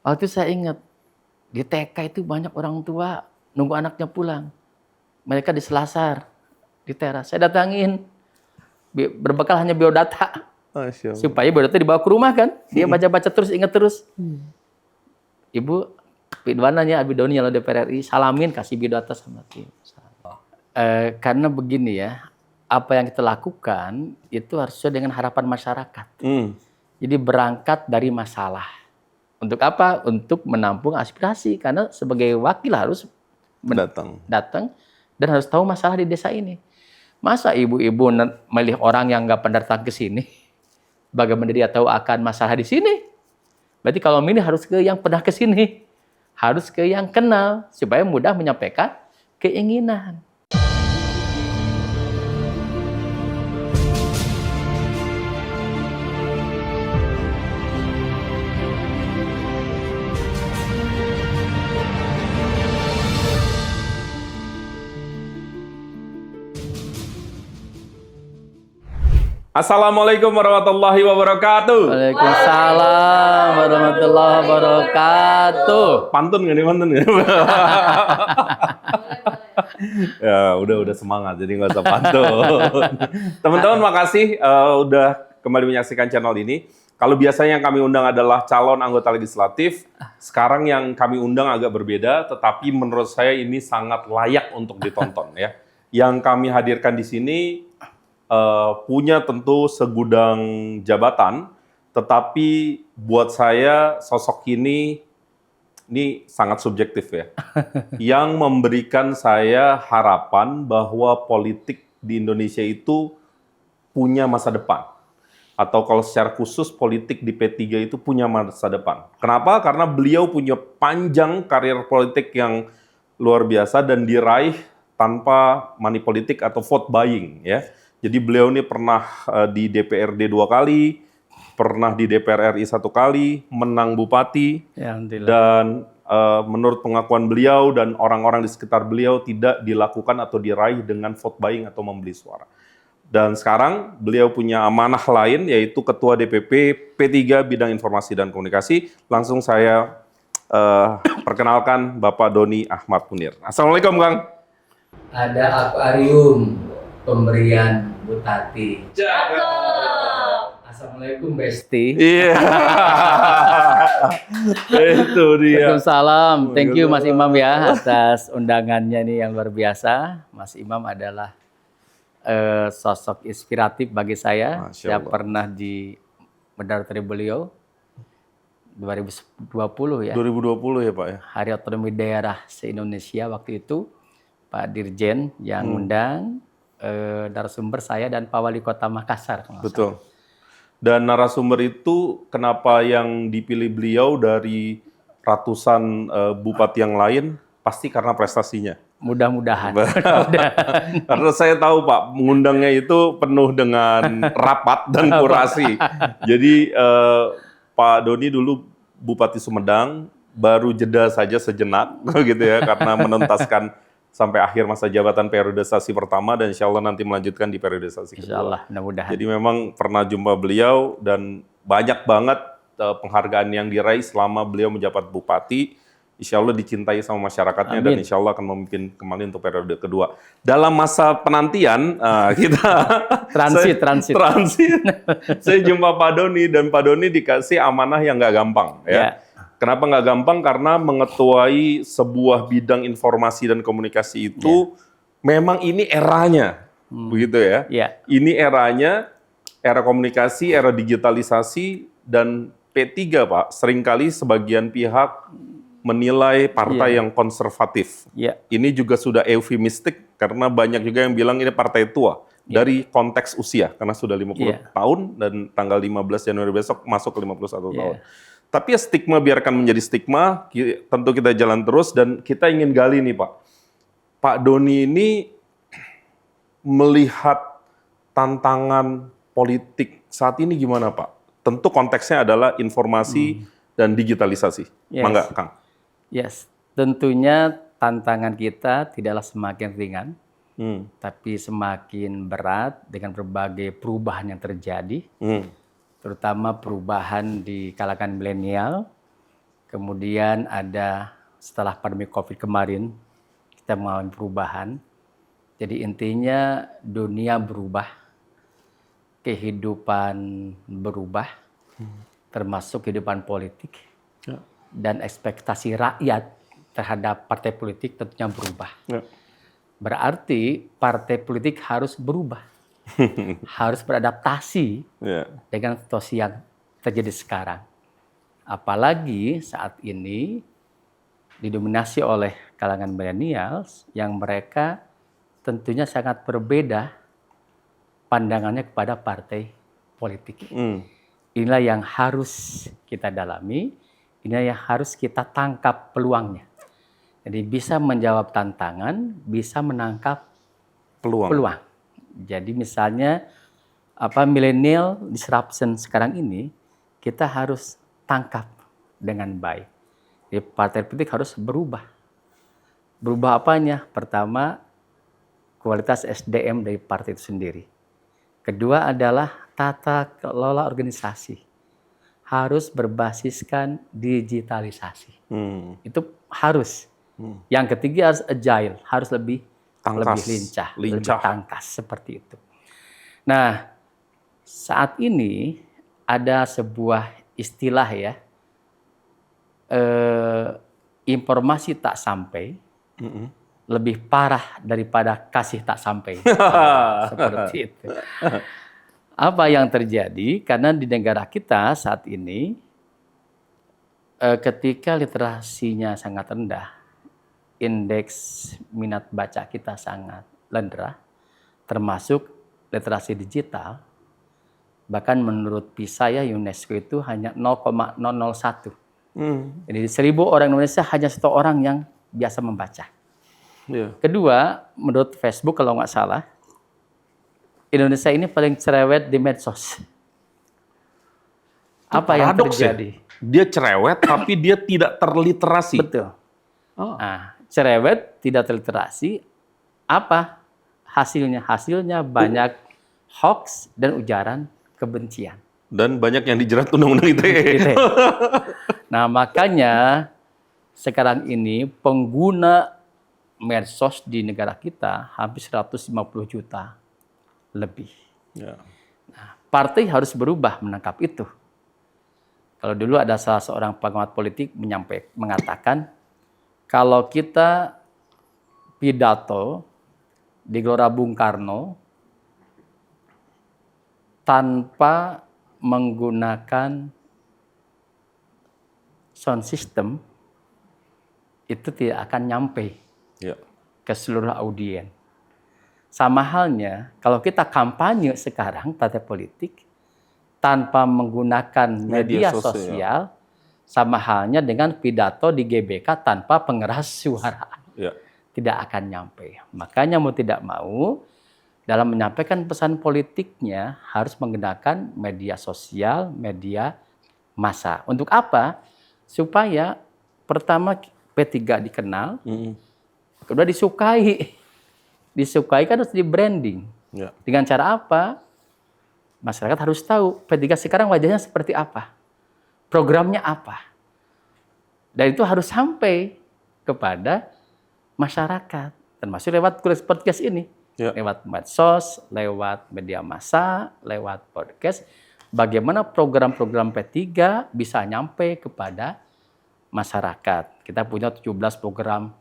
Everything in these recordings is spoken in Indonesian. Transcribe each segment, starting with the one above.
Waktu itu saya ingat, di TK itu banyak orang tua nunggu anaknya pulang. Mereka di selasar, di teras. Saya datangin, berbekal hanya biodata. Masya Allah. Supaya biodata dibawa ke rumah kan. Dia baca-baca terus, ingat terus. Ibu, Pidwananya Abi Doni yang DPR RI, salamin, kasih biodata sama tim. Karena begini ya, apa yang kita lakukan itu harus sesuai dengan harapan masyarakat. Jadi berangkat dari masalah. Untuk apa? Untuk menampung aspirasi. Karena sebagai wakil harus datang dan harus tahu masalah di desa ini. Masa ibu-ibu milih orang yang nggak pernah datang ke sini? Bagaimana dia tahu akan masalah di sini? Berarti kalau milih harus ke yang pernah ke sini. Harus ke yang kenal. Supaya mudah menyampaikan keinginan. Assalamualaikum warahmatullahi wabarakatuh. Waalaikumsalam warahmatullahi wabarakatuh. Pantun nggak nih, pantun nggak? Ya udah semangat, jadi nggak usah pantun. Teman-teman makasih udah kembali menyaksikan channel ini. Kalau biasanya yang kami undang adalah calon anggota legislatif, sekarang yang kami undang agak berbeda, tetapi menurut saya ini sangat layak untuk ditonton ya. Yang kami hadirkan di sini punya tentu segudang jabatan, tetapi buat saya sosok ini sangat subjektif ya. Yang memberikan saya harapan bahwa politik di Indonesia itu punya masa depan. Atau kalau secara khusus politik di P3 itu punya masa depan. Kenapa? Karena beliau punya panjang karir politik yang luar biasa dan diraih tanpa money politik atau vote buying ya. Jadi beliau ini pernah di DPRD 2 kali, pernah di DPR RI 1 kali, menang bupati, dan menurut pengakuan beliau dan orang-orang di sekitar beliau tidak dilakukan atau diraih dengan vote buying atau membeli suara. Dan sekarang beliau punya amanah lain yaitu Ketua DPP P3 Bidang Informasi dan Komunikasi. Langsung saya perkenalkan Bapak Doni Ahmad Munir. Assalamualaikum Kang. Ada akuarium pemberian Bu Tati. Assalamualaikum Besti. Iya. Itu dia. Waalaikumsalam. Thank you Mas Imam ya atas undangannya nih yang luar biasa. Mas Imam adalah sosok inspiratif bagi saya. Saya pernah mendarat dari beliau 2020 ya. 2020 ya Pak ya. Hari Otonomi Daerah se-Indonesia waktu itu Pak Dirjen yang undang narasumber saya dan Pak Wali Kota Makassar. Betul. Dan narasumber itu kenapa yang dipilih beliau dari ratusan bupati yang lain pasti karena prestasinya. Mudah-mudahan. Karena saya tahu Pak, mengundangnya itu penuh dengan rapat dan kurasi. Jadi Pak Doni dulu Bupati Sumedang, baru jeda saja sejenak gitu ya, karena menuntaskan sampai akhir masa jabatan periodisasi pertama dan insya Allah nanti melanjutkan di periodisasi kedua. Insya Allah, mudah-mudahan. Jadi memang pernah jumpa beliau dan banyak banget penghargaan yang diraih selama beliau menjabat bupati. Insya Allah dicintai sama masyarakatnya. Amin. Dan insya Allah akan memimpin kembali untuk periode kedua. Dalam masa penantian kita transit. Saya jumpa Pak Doni dan Pak Doni dikasih amanah yang nggak gampang ya. Kenapa nggak gampang? Karena mengetuai sebuah bidang informasi dan komunikasi itu memang ini eranya, begitu ya. Ini eranya, era komunikasi, era digitalisasi, dan P3 Pak, seringkali sebagian pihak menilai partai yang konservatif. Ini juga sudah eufemistik karena banyak juga yang bilang ini partai tua dari konteks usia, karena sudah 50 tahun dan tanggal 15 Januari besok masuk ke 51 tahun. Tapi ya stigma biarkan menjadi stigma, tentu kita jalan terus dan kita ingin gali nih Pak. Pak Doni ini melihat tantangan politik saat ini gimana Pak? Tentu konteksnya adalah informasi dan digitalisasi. Mangga Kang. Tentunya tantangan kita tidaklah semakin ringan, tapi semakin berat dengan berbagai perubahan yang terjadi. Terutama perubahan di kalangan milenial, Kemudian ada setelah pandemi COVID kemarin, kita mengalami perubahan. Jadi intinya dunia berubah, kehidupan berubah, termasuk kehidupan politik, dan ekspektasi rakyat terhadap partai politik tentunya berubah. Berarti partai politik harus berubah, harus beradaptasi dengan situasi yang terjadi sekarang. Apalagi saat ini didominasi oleh kalangan milenials yang mereka tentunya sangat berbeda pandangannya kepada partai politik. Inilah yang harus kita dalami, inilah yang harus kita tangkap peluangnya. Jadi bisa menjawab tantangan, bisa menangkap peluang. Jadi misalnya millennial disruption sekarang ini kita harus tangkap dengan baik. Jadi partai politik harus berubah. Berubah apanya? Pertama, kualitas SDM dari partai itu sendiri. Kedua adalah tata kelola organisasi. Harus berbasiskan digitalisasi. Itu harus. Yang ketiga harus agile, harus lebih lincah, lebih tangkas seperti itu. Nah, saat ini ada sebuah istilah ya, informasi tak sampai lebih parah daripada kasih tak sampai. Seperti itu. Apa yang terjadi? Karena di negara kita saat ini ketika literasinya sangat rendah, indeks minat baca kita sangat rendah, termasuk literasi digital. Bahkan menurut PISA ya, UNESCO itu hanya 0,001. Jadi 1.000 orang Indonesia hanya 1 orang yang biasa membaca. Kedua, menurut Facebook kalau nggak salah, Indonesia ini paling cerewet di medsos. Apa yang terjadi? Dia cerewet tapi dia tidak terliterasi. Betul. Nah, cerewet, tidak terliterasi, apa hasilnya? Hasilnya banyak hoax dan ujaran kebencian. Dan banyak yang dijerat undang-undang ITE. Nah, makanya sekarang ini pengguna medsos di negara kita hampir 150 juta lebih. Nah, partai harus berubah menangkap itu. Kalau dulu ada salah seorang pengamat politik mengatakan, kalau kita pidato di Gelora Bung Karno tanpa menggunakan sound system, itu tidak akan nyampe ke seluruh audiens. Sama halnya, kalau kita kampanye sekarang partai politik tanpa menggunakan media sosial, sama halnya dengan pidato di GBK tanpa pengeras suara. Tidak akan nyampe. Makanya mau tidak mau, dalam menyampaikan pesan politiknya harus menggunakan media sosial, media massa. Untuk apa? Supaya pertama P3 dikenal, kedua disukai. Disukai kan harus di branding. Dengan cara apa? Masyarakat harus tahu P3 sekarang wajahnya seperti apa. Programnya apa. Dan itu harus sampai kepada masyarakat. Termasuk lewat podcast ini. Lewat medsos, lewat media massa, lewat podcast. Bagaimana program-program P3 bisa nyampe kepada masyarakat. Kita punya 17 program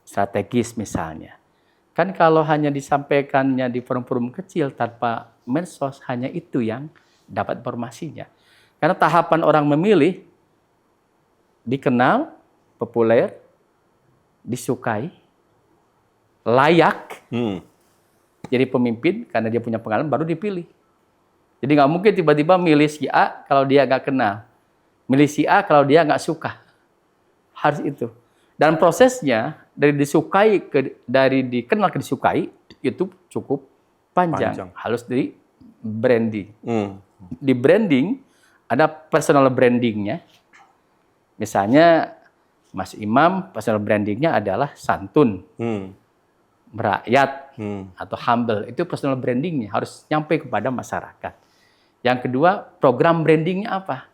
strategis misalnya. Kan kalau hanya disampaikannya di forum-forum kecil tanpa medsos, hanya itu yang dapat informasinya. Karena tahapan orang memilih, dikenal, populer, disukai, layak, jadi pemimpin karena dia punya pengalaman baru dipilih. Jadi nggak mungkin tiba-tiba milih si A kalau dia nggak kenal. Milih si A kalau dia nggak suka. Harus itu. Dan prosesnya dari dikenal ke disukai itu cukup panjang. Harus di branding. Di branding ada personal brandingnya. Misalnya Mas Imam personal brandingnya adalah santun, merakyat, atau humble. Itu personal brandingnya harus nyampe kepada masyarakat. Yang kedua, program brandingnya apa?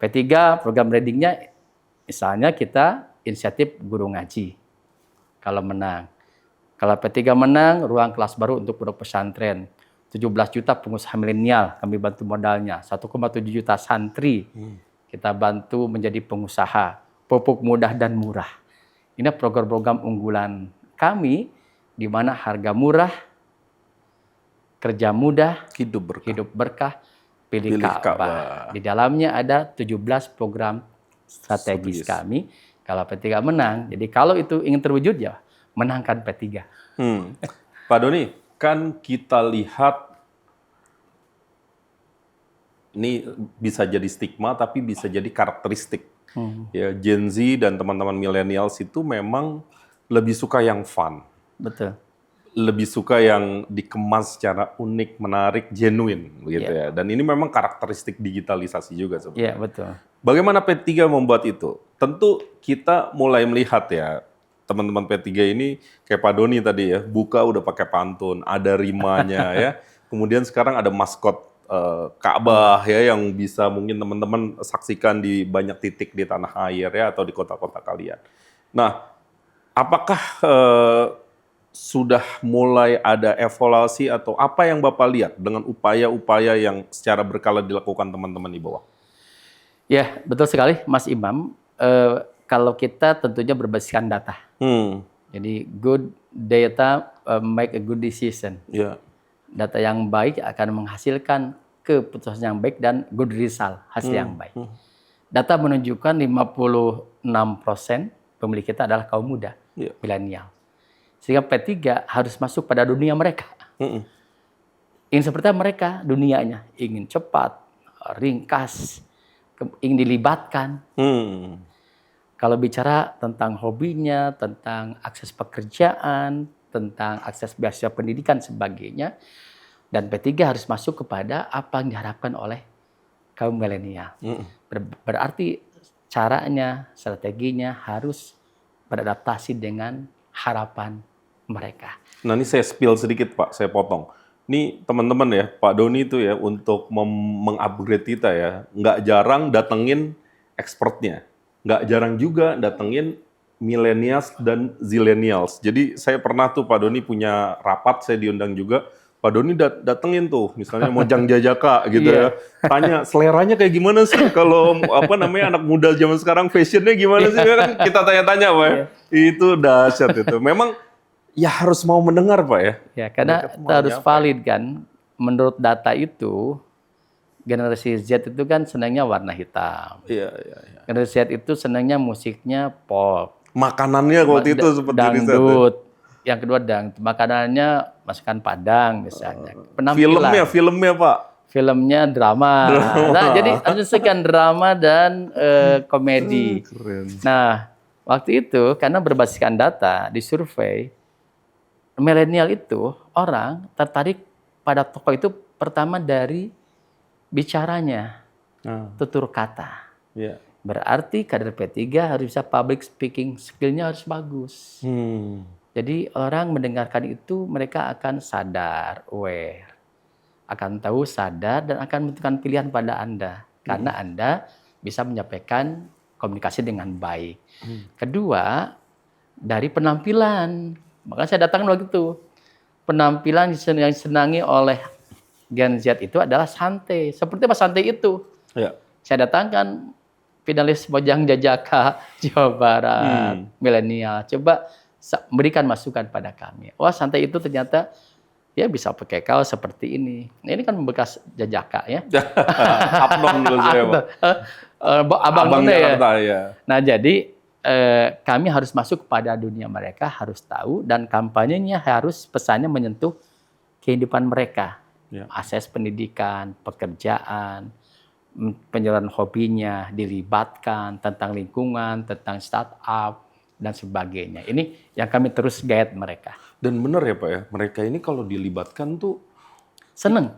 P3 program brandingnya Misalnya kita inisiatif guru ngaji. Kalau menang. Kalau P3 menang, ruang kelas baru untuk pondok pesantren. 17 juta pengusaha milenial, kami bantu modalnya. 1,7 juta santri, kita bantu menjadi pengusaha. Pupuk mudah dan murah. Ini program-program unggulan kami, di mana harga murah, kerja mudah, hidup berkah, pilih Ka'bah. Di dalamnya ada 17 program strategis kami. Kalau P3 menang, jadi kalau itu ingin terwujud ya menangkan P3. Pak Doni, kan kita lihat ini bisa jadi stigma tapi bisa jadi karakteristik. Ya, Gen Z dan teman-teman millennials itu memang lebih suka yang fun. Betul. Lebih suka yang dikemas secara unik, menarik, genuine begitu ya. Dan ini memang karakteristik digitalisasi juga sebenarnya. Iya, betul. Bagaimana P3 membuat itu? Tentu kita mulai melihat ya, teman-teman P3 ini kayak Pak Doni tadi ya, buka udah pakai pantun, ada rimanya ya. Kemudian sekarang ada maskot Ka'bah ya yang bisa mungkin teman-teman saksikan di banyak titik di tanah air ya atau di kota-kota kalian. Nah, apakah sudah mulai ada evaluasi atau apa yang Bapak lihat dengan upaya-upaya yang secara berkala dilakukan teman-teman di bawah? Ya, betul sekali Mas Imam. Kalau kita tentunya berbasiskan data. Jadi good data make a good decision. Yeah. Data yang baik akan menghasilkan keputusan yang baik dan good result, hasil yang baik. Data menunjukkan 56% pemilih kita adalah kaum muda, milenial. Sehingga P3 harus masuk pada dunia mereka. Ingin seperti mereka dunianya, ingin cepat, ringkas, ingin dilibatkan. Kalau bicara tentang hobinya, tentang akses pekerjaan, tentang akses beasiswa pendidikan sebagainya, dan P3 harus masuk kepada apa yang diharapkan oleh kaum milenial. Berarti caranya, strateginya harus beradaptasi dengan harapan mereka. Nah ini saya spill sedikit Pak, saya potong. Ini teman-teman ya, Pak Doni itu ya untuk mengupgrade kita ya, nggak jarang datengin expertnya, nggak jarang juga datengin millennials dan zillennials. Jadi saya pernah tuh Pak Doni punya rapat, saya diundang juga. Pak Doni datengin tuh, misalnya Mojang Jajaka gitu ya. Tanya seleranya kayak gimana sih kalau anak muda zaman sekarang fashionnya gimana sih? Kan kita tanya-tanya Pak ya. Itu dahsyat itu. Memang ya harus mau mendengar Pak ya. Ya, karena kita harus valid kan. Menurut data itu generasi Z itu kan senangnya warna hitam. Iya. Generasi Z itu senangnya musiknya pop. Makanannya waktu itu seperti dangdut. Yang kedua makanannya masakan Padang misalnya. Penampilan. Filmnya Pak. Filmnya drama. Nah, jadi harus sekian drama dan komedi. Keren. Nah, waktu itu karena berbasiskan data di survei, milenial itu orang tertarik pada tokoh itu pertama dari bicaranya, tutur kata. Berarti kader P3 harus bisa public speaking, skill-nya harus bagus. Jadi orang mendengarkan itu mereka akan sadar, aware, akan tahu, sadar, dan akan menentukan pilihan pada Anda. Karena Anda bisa menyampaikan komunikasi dengan baik. Kedua, dari penampilan. Makanya saya datang waktu itu. Penampilan yang disenangi oleh Gen Z itu adalah santai. Seperti Mas Santai itu. Saya datangkan finalis Mojang Jajaka Jawa Barat, milenial. Coba berikan masukan pada kami. Wah, Santai itu ternyata ya bisa pakai kaos seperti ini. Ini kan bekas Jajaka ya. Abang dulu saya Pak. Abang ya. Nah, jadi kami harus masuk kepada dunia mereka, harus tahu, dan kampanyenya harus pesannya menyentuh kehidupan mereka. Akses pendidikan, pekerjaan, penjualan hobinya, dilibatkan, tentang lingkungan, tentang startup, dan sebagainya. Ini yang kami terus guide mereka. Dan benar ya Pak ya, mereka ini kalau dilibatkan tuh seneng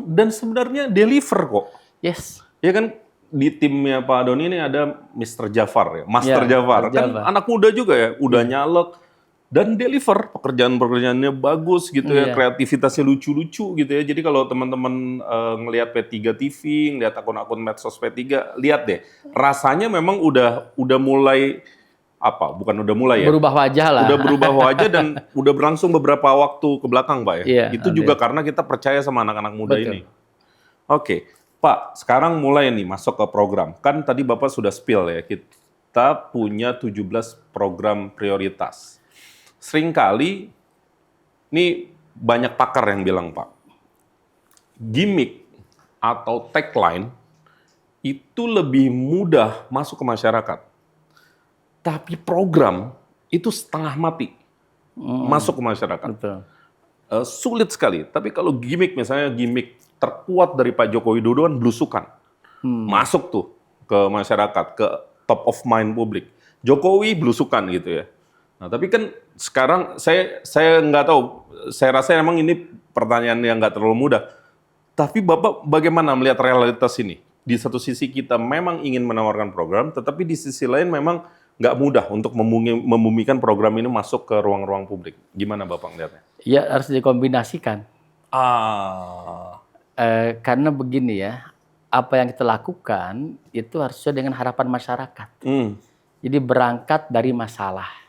dan sebenarnya deliver kok. Yes. Ya kan di timnya Pak Doni ini ada Mr. Jafar ya, Master Jafar. Kan anak muda juga ya, udah nyalek dan deliver pekerjaan-pekerjaannya bagus gitu ya, Iya. kreativitasnya lucu-lucu gitu ya. Jadi kalau teman-teman ngelihat P3 TV, ngelihat akun-akun medsos P3, lihat deh, rasanya memang udah mulai apa? Bukan udah mulai ya, Berubah wajah lah. udah berubah wajah dan udah berlangsung beberapa waktu ke belakang, Pak ya. Iya, Itu juga karena kita percaya sama anak-anak muda betul. ini. Oke, Pak, sekarang mulai nih masuk ke program. Kan tadi Bapak sudah spill ya, kita punya 17 program prioritas. Seringkali, ini banyak pakar yang bilang, Pak, gimmick atau tagline itu lebih mudah masuk ke masyarakat. Tapi program itu setengah mati masuk ke masyarakat. Betul. Sulit sekali. Tapi kalau gimmick, misalnya gimmick terkuat dari Pak Joko Widodo kan belusukan. Masuk tuh ke masyarakat, ke top of mind publik. Jokowi belusukan gitu ya. Nah, tapi kan sekarang saya nggak tahu, saya rasa memang ini pertanyaan yang nggak terlalu mudah. Tapi Bapak bagaimana melihat realitas ini? Di satu sisi kita memang ingin menawarkan program, tetapi di sisi lain memang nggak mudah untuk membumikan program ini masuk ke ruang-ruang publik. Gimana Bapak melihatnya? Ya harus dikombinasikan. Karena begini ya, apa yang kita lakukan itu harus sesuai dengan harapan masyarakat. Jadi berangkat dari masalah.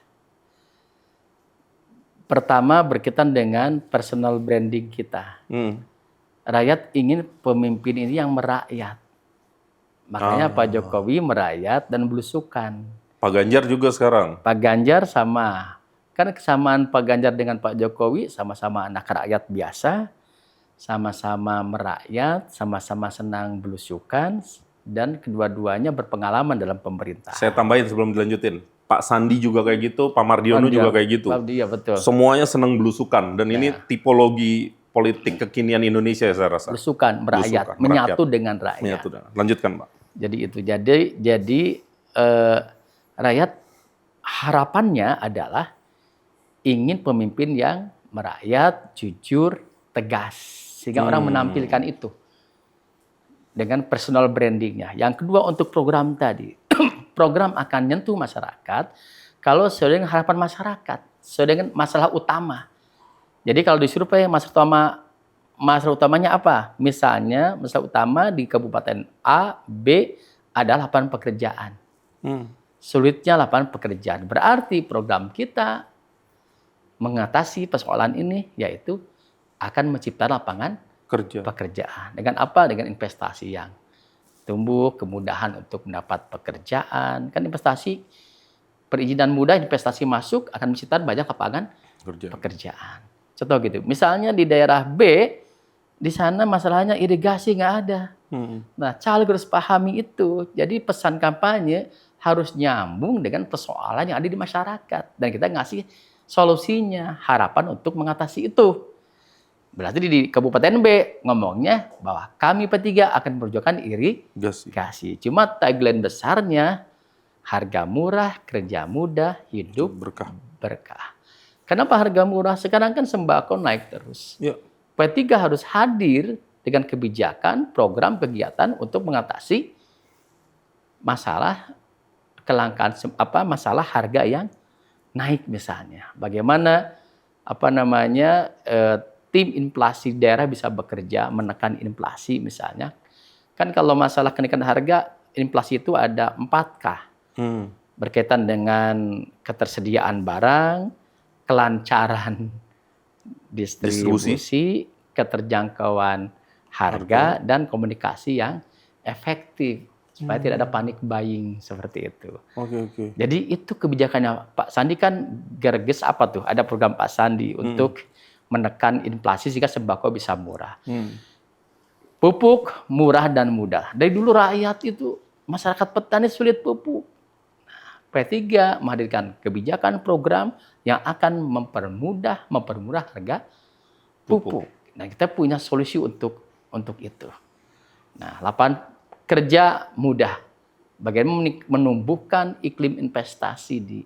Pertama berkaitan dengan personal branding kita. Rakyat ingin pemimpin ini yang merakyat. Makanya Pak Jokowi merakyat dan belusukan. Pak Ganjar juga sekarang. Pak Ganjar sama. Kan kesamaan Pak Ganjar dengan Pak Jokowi sama-sama anak rakyat biasa, sama-sama merakyat, sama-sama senang belusukan, dan kedua-duanya berpengalaman dalam pemerintah. Saya tambahin sebelum dilanjutin. Pak Sandi juga kayak gitu, Pak Mardiono juga kayak gitu. Iya, betul. Semuanya senang belusukan. Dan ini tipologi politik kekinian Indonesia ya saya rasa. Belusukan, merakyat, Belusukan, menyatu dengan rakyat. Menyatu dengan. Lanjutkan, Pak. Jadi itu. Jadi rakyat harapannya adalah ingin pemimpin yang merakyat, jujur, tegas. Sehingga orang menampilkan itu dengan personal brandingnya. Yang kedua untuk program tadi. Program akan nyentuh masyarakat kalau sesuai dengan harapan masyarakat, sesuai dengan masalah utama. Jadi kalau disurvei masalah utamanya apa? Misalnya masalah utama di Kabupaten A, B ada lapangan pekerjaan. Sulitnya lapangan pekerjaan. Berarti program kita mengatasi persoalan ini yaitu akan menciptakan lapangan pekerjaan. Dengan apa? Dengan investasi yang tumbuh, kemudahan untuk mendapat pekerjaan. Kan investasi, perizinan mudah, investasi masuk akan menciptakan banyak lapangan pekerjaan. Contoh gitu. Misalnya di daerah B, di sana masalahnya irigasi nggak ada. Nah, caleg harus pahami itu. Jadi pesan kampanye harus nyambung dengan persoalan yang ada di masyarakat. Dan kita ngasih solusinya, harapan untuk mengatasi itu. Berarti di Kabupaten B ngomongnya bahwa kami P3 akan memperjuangkan irigasi. Cuma tagline besarnya harga murah, kerja mudah, hidup berkah. Kenapa harga murah? Sekarang kan sembako naik terus. P3 harus hadir dengan kebijakan, program, kegiatan untuk mengatasi masalah kelangkaan masalah harga yang naik misalnya. Bagaimana tim inflasi daerah bisa bekerja menekan inflasi misalnya. Kan kalau masalah kenaikan harga, inflasi itu ada 4K. Berkaitan dengan ketersediaan barang, kelancaran distribusi, keterjangkauan harga, dan komunikasi yang efektif. Supaya tidak ada panic buying seperti itu. Jadi itu kebijakannya Pak Sandi kan gerges apa tuh? Ada program Pak Sandi untuk menekan inflasi sehingga sembako bisa murah. Pupuk murah dan mudah. Dari dulu rakyat itu, masyarakat petani sulit pupuk. P3 menghadirkan kebijakan program yang akan mempermurah harga pupuk. Nah, kita punya solusi untuk itu. Nah, lapangan kerja mudah. Bagaimana menumbuhkan iklim investasi di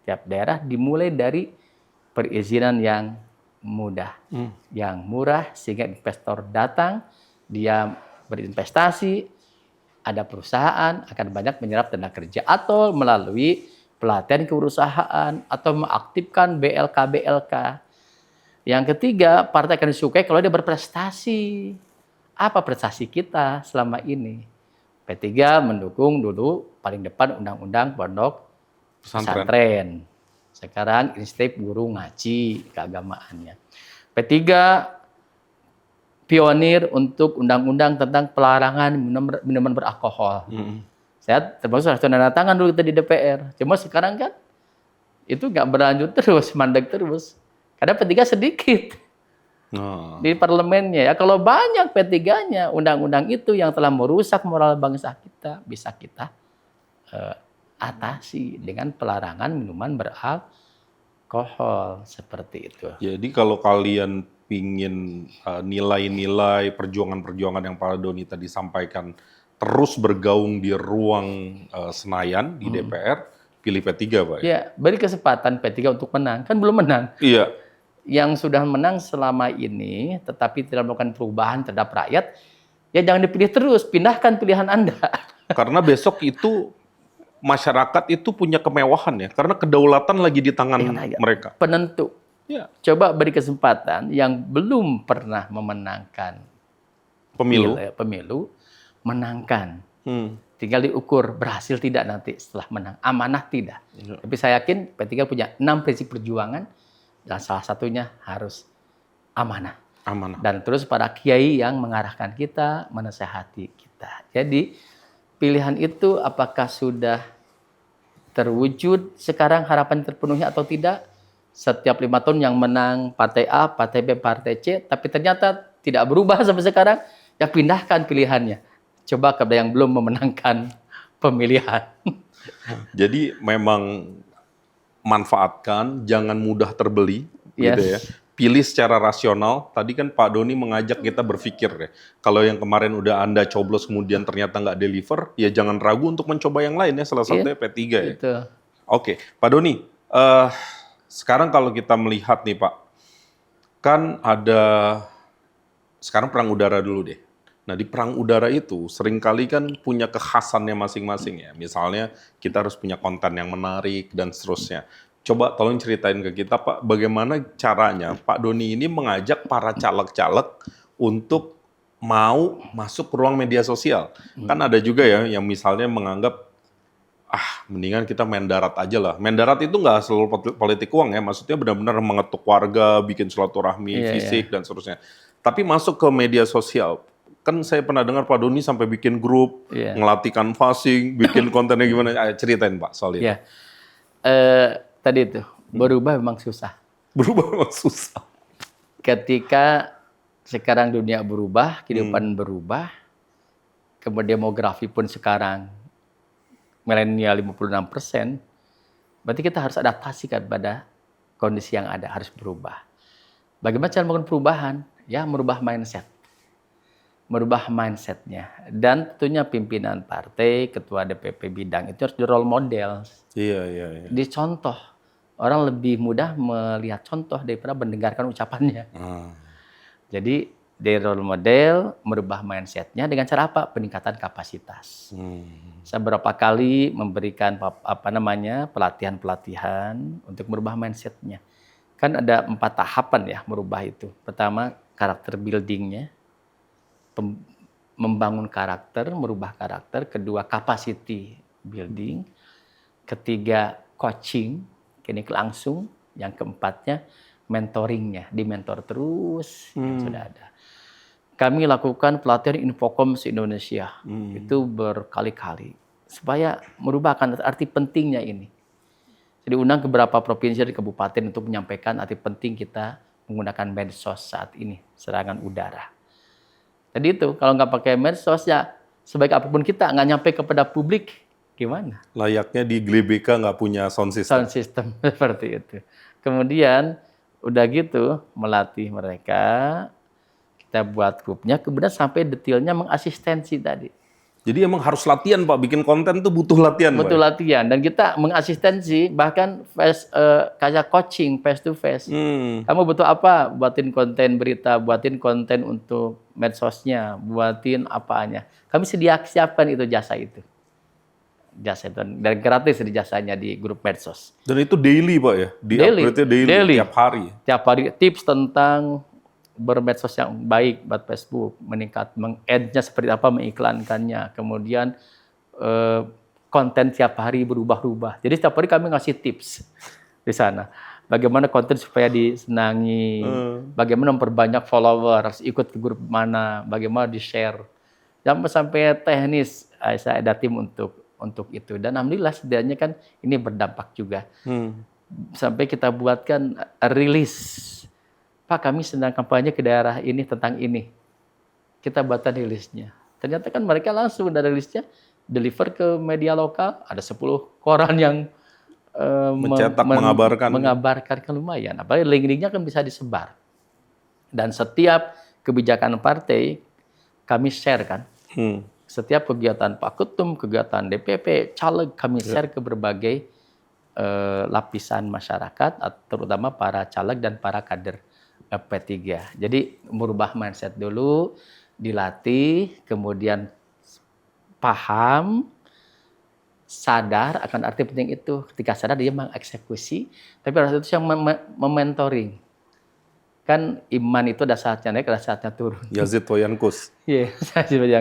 tiap daerah dimulai dari perizinan yang mudah, yang murah sehingga investor datang, dia berinvestasi, ada perusahaan akan banyak menyerap tenaga kerja atau melalui pelatihan kewirausahaan, atau mengaktifkan BLK-BLK. Yang ketiga, partai akan disukai kalau dia berprestasi. Apa prestasi kita selama ini? P3 mendukung dulu paling depan undang-undang pondok pesantren. Sekarang inisiatif guru ngaji keagamaannya. P3 pionir untuk undang-undang tentang pelarangan minuman beralkohol. Saya termasuk salah satu tanda tangan dulu kita di DPR. Cuma sekarang kan itu nggak berlanjut terus, mandek terus. Karena P3 sedikit di parlemennya. Ya kalau banyak P3-nya, undang-undang itu yang telah merusak moral bangsa kita bisa kita atasi dengan pelarangan minuman beralkohol seperti itu. Jadi kalau kalian pingin nilai-nilai perjuangan-perjuangan yang Pak Doni tadi sampaikan terus bergaung di ruang Senayan di DPR, pilih P3 Pak? Ya, beri kesempatan P3 untuk menang. Kan belum menang. Iya. Yang sudah menang selama ini, tetapi tidak melakukan perubahan terhadap rakyat, ya jangan dipilih terus, pindahkan pilihan Anda. Karena besok itu masyarakat itu punya kemewahan ya, karena kedaulatan lagi di tangan mereka. Penentu. Ya. Coba beri kesempatan yang belum pernah memenangkan pemilu menangkan. Tinggal diukur berhasil tidak nanti setelah menang. Amanah tidak. Ya. Tapi saya yakin P3 punya 6 prinsip perjuangan dan salah satunya harus amanah. Dan terus para kiai yang mengarahkan kita, menasehati kita. Jadi pilihan itu apakah sudah terwujud sekarang harapan terpenuhi atau tidak? Setiap 5 tahun yang menang partai A, partai B, partai C, tapi ternyata tidak berubah sampai sekarang, ya pindahkan pilihannya. Coba kepada yang belum memenangkan pemilihan. Jadi memang manfaatkan, jangan mudah terbeli, gitu ya. Pilih secara rasional. Tadi kan Pak Doni mengajak kita berpikir ya. Kalau yang kemarin udah Anda coblos kemudian ternyata nggak deliver, ya jangan ragu untuk mencoba yang lain ya. Salah satunya P3 ya. Betul. Oke, Pak Doni. Sekarang kalau kita melihat nih Pak, kan ada sekarang perang udara dulu deh. Nah di perang udara itu seringkali kan punya kekhasannya masing-masing ya. Misalnya kita harus punya konten yang menarik dan seterusnya. Coba tolong ceritain ke kita Pak, bagaimana caranya Pak Doni ini mengajak para caleg-caleg untuk mau masuk ke ruang media sosial. Kan ada juga ya yang misalnya menganggap, mendingan kita main darat aja lah. Main darat itu nggak selalu politik uang ya, maksudnya benar-benar mengetuk warga, bikin silaturahmi fisik dan seterusnya. Tapi masuk ke media sosial, kan saya pernah dengar Pak Doni sampai bikin grup, ngelatih canvassing, bikin kontennya gimana, ceritain Pak soal itu. Tadi itu, berubah memang susah. Berubah memang susah. Ketika sekarang dunia berubah, kehidupan berubah, kemudian demografi pun sekarang milenial 56%, berarti kita harus adaptasi pada kondisi yang ada, harus berubah. Bagaimana cara melakukan perubahan? Ya, merubah mindset. Merubah mindsetnya. Dan tentunya pimpinan partai, ketua DPP bidang itu harus di role model. Iya. Dicontoh. Orang lebih mudah melihat contoh daripada mendengarkan ucapannya. Jadi dari role model, merubah mindsetnya dengan cara apa? Peningkatan kapasitas. Saya beberapa kali memberikan pelatihan-pelatihan untuk merubah mindsetnya. Kan ada 4 tahapan ya merubah itu. Pertama, karakter buildingnya, membangun karakter, merubah karakter. Kedua, capacity building. Ketiga, coaching, klinik langsung. Yang keempatnya, mentoringnya, dimentor terus yang sudah ada. Kami lakukan pelatihan Infocom se-Indonesia, itu berkali-kali, supaya merubah arti pentingnya ini. Jadi undang ke beberapa provinsi dan kabupaten untuk menyampaikan arti penting kita menggunakan medsos saat ini, serangan udara. Jadi itu, kalau nggak pakai medsos ya, sebaik apapun kita nggak nyampe kepada publik, gimana? Layaknya di GBK nggak punya sound system. Sound system, seperti itu. Kemudian, udah gitu, melatih mereka, kita buat grupnya, kemudian sampai detailnya mengasistensi tadi. Jadi emang harus latihan Pak, bikin konten tuh butuh latihan Pak. Butuh latihan, dan kita mengasistensi, bahkan kayak coaching face to face. Kamu butuh apa? Buatin konten berita, buatin konten untuk medsosnya, buatin apanya. Kami siapkan itu jasa itu. jasa itu dan gratis di jasanya di grup medsos. Dan itu daily Pak ya? Berarti daily, tiap hari? Tiap hari tips tentang bermedsos yang baik buat Facebook, meningkat, meng-add-nya seperti apa, mengiklankannya, kemudian konten tiap hari berubah-ubah. Jadi setiap hari kami ngasih tips di sana. Bagaimana konten supaya disenangi, bagaimana memperbanyak followers, ikut ke grup mana, bagaimana di-share. Sampai teknis, saya ada tim untuk itu. Dan alhamdulillah setidaknya kan ini berdampak juga. Sampai kita buatkan rilis. Pak, kami sedang kampanye ke daerah ini tentang ini. Kita buatkan rilisnya. Ternyata kan mereka langsung dari rilisnya deliver ke media lokal. Ada 10 koran yang mencetak, mengabarkan kan lumayan. Apalagi link-linknya kan bisa disebar. Dan setiap kebijakan partai kami share kan. Setiap kegiatan Pak Ketum, kegiatan DPP, caleg kami share ke berbagai lapisan masyarakat, terutama para caleg dan para kader P3. Jadi merubah mindset dulu, dilatih, kemudian paham, sadar akan arti penting itu. Ketika sadar dia mengeksekusi, tapi pada saat itu yang mementoring. Kan iman itu ada saatnya naik, ada saatnya turun. Yazid wa yankus. Iya,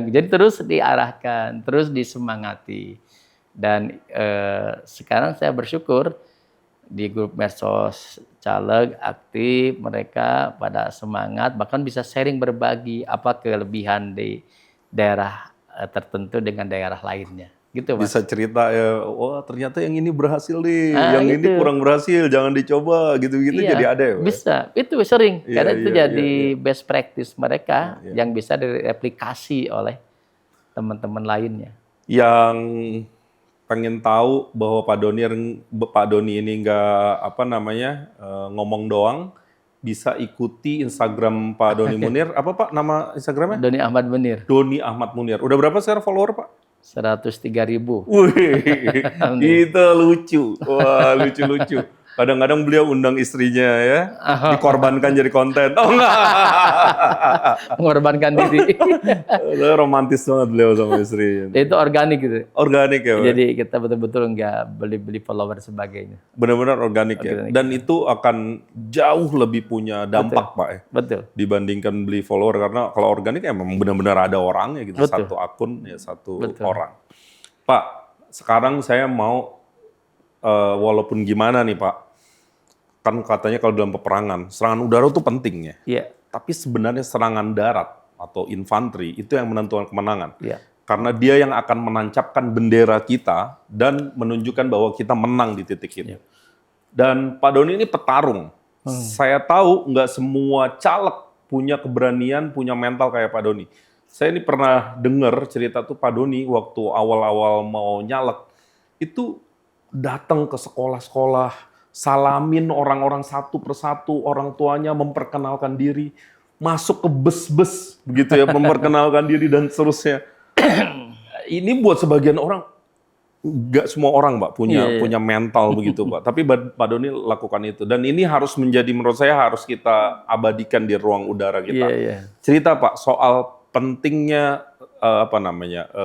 jadi terus diarahkan, terus disemangati. Dan sekarang saya bersyukur di grup medsos caleg aktif, mereka pada semangat, bahkan bisa sharing berbagi apa kelebihan di daerah tertentu dengan daerah lainnya. Gitu, Mas. Bisa cerita ya, wah ternyata yang ini berhasil nih, yang ini kurang berhasil, jangan dicoba, gitu-gitu iya, jadi ada ya? Bisa, itu sering, karena itu jadi best practice mereka yang bisa direplikasi oleh teman-teman lainnya. Yang pengen tahu bahwa Pak Doni ini nggak ngomong doang, bisa ikuti Instagram Pak Doni Munir. Apa Pak nama Instagramnya? Doni Ahmad Munir. Doni Ahmad Munir. Udah berapa sekarang follower Pak? 103.000. Wih, itu lucu. Wah, lucu-lucu. Kadang-kadang beliau undang istrinya ya, dikorbankan jadi konten. Oh enggak. Mengorbankan diri. Romantis banget beliau sama istrinya. Itu organik gitu. Organik ya, Pak? Jadi kita betul-betul nggak beli-beli follower sebagainya. Benar-benar organik ya. Dan itu akan jauh lebih punya dampak, Pak ya. Betul. Dibandingkan beli follower, karena kalau organik emang benar-benar ada orangnya gitu. Betul. Satu akun ya satu orang. Pak, sekarang saya mau walaupun gimana nih Pak, kan katanya kalau dalam peperangan, serangan udara itu penting ya. Iya. Tapi sebenarnya serangan darat atau infanteri itu yang menentukan kemenangan. Iya. Karena dia yang akan menancapkan bendera kita dan menunjukkan bahwa kita menang di titik itu. Iya. Dan Pak Doni ini petarung. Saya tahu nggak semua caleg punya keberanian, punya mental kayak Pak Doni. Saya ini pernah dengar cerita tuh Pak Doni waktu awal-awal mau nyalek, itu datang ke sekolah-sekolah, salamin orang-orang satu persatu, orang tuanya memperkenalkan diri, masuk ke bus-bus begitu ya, memperkenalkan diri dan seterusnya. Ini buat sebagian orang, nggak semua orang Pak punya mental begitu Pak. Tapi Pak Doni lakukan itu, dan ini harus menjadi, menurut saya harus kita abadikan di ruang udara kita. Cerita Pak soal pentingnya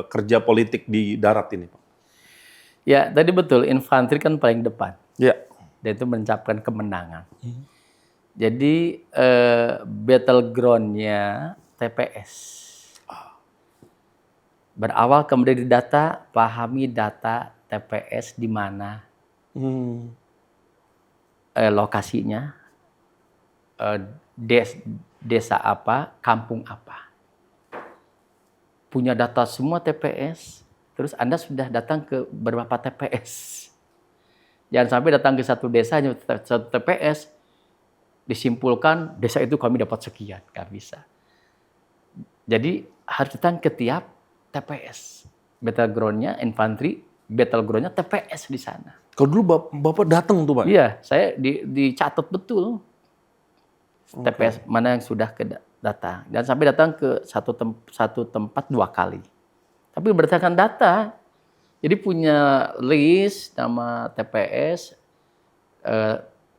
kerja politik di darat ini Pak. Ya, tadi betul, infanteri kan paling depan. Ya. Dan itu mencapai kemenangan. Jadi battleground-nya TPS. Berawal kemudian di data, pahami data TPS di mana, lokasinya, desa apa, kampung apa. Punya data semua TPS, terus Anda sudah datang ke beberapa TPS. Jangan sampai datang ke satu desa, hanya satu TPS, disimpulkan desa itu kami dapat sekian. Nggak bisa. Jadi harus datang ke tiap TPS. Battleground-nya infanteri, battleground-nya TPS di sana. Kalau dulu Bapak datang tuh Pak? Iya, saya dicatat betul. TPS mana yang sudah datang. Dan sampai datang ke satu tempat 2 kali. Tapi berdasarkan data, jadi punya list nama TPS,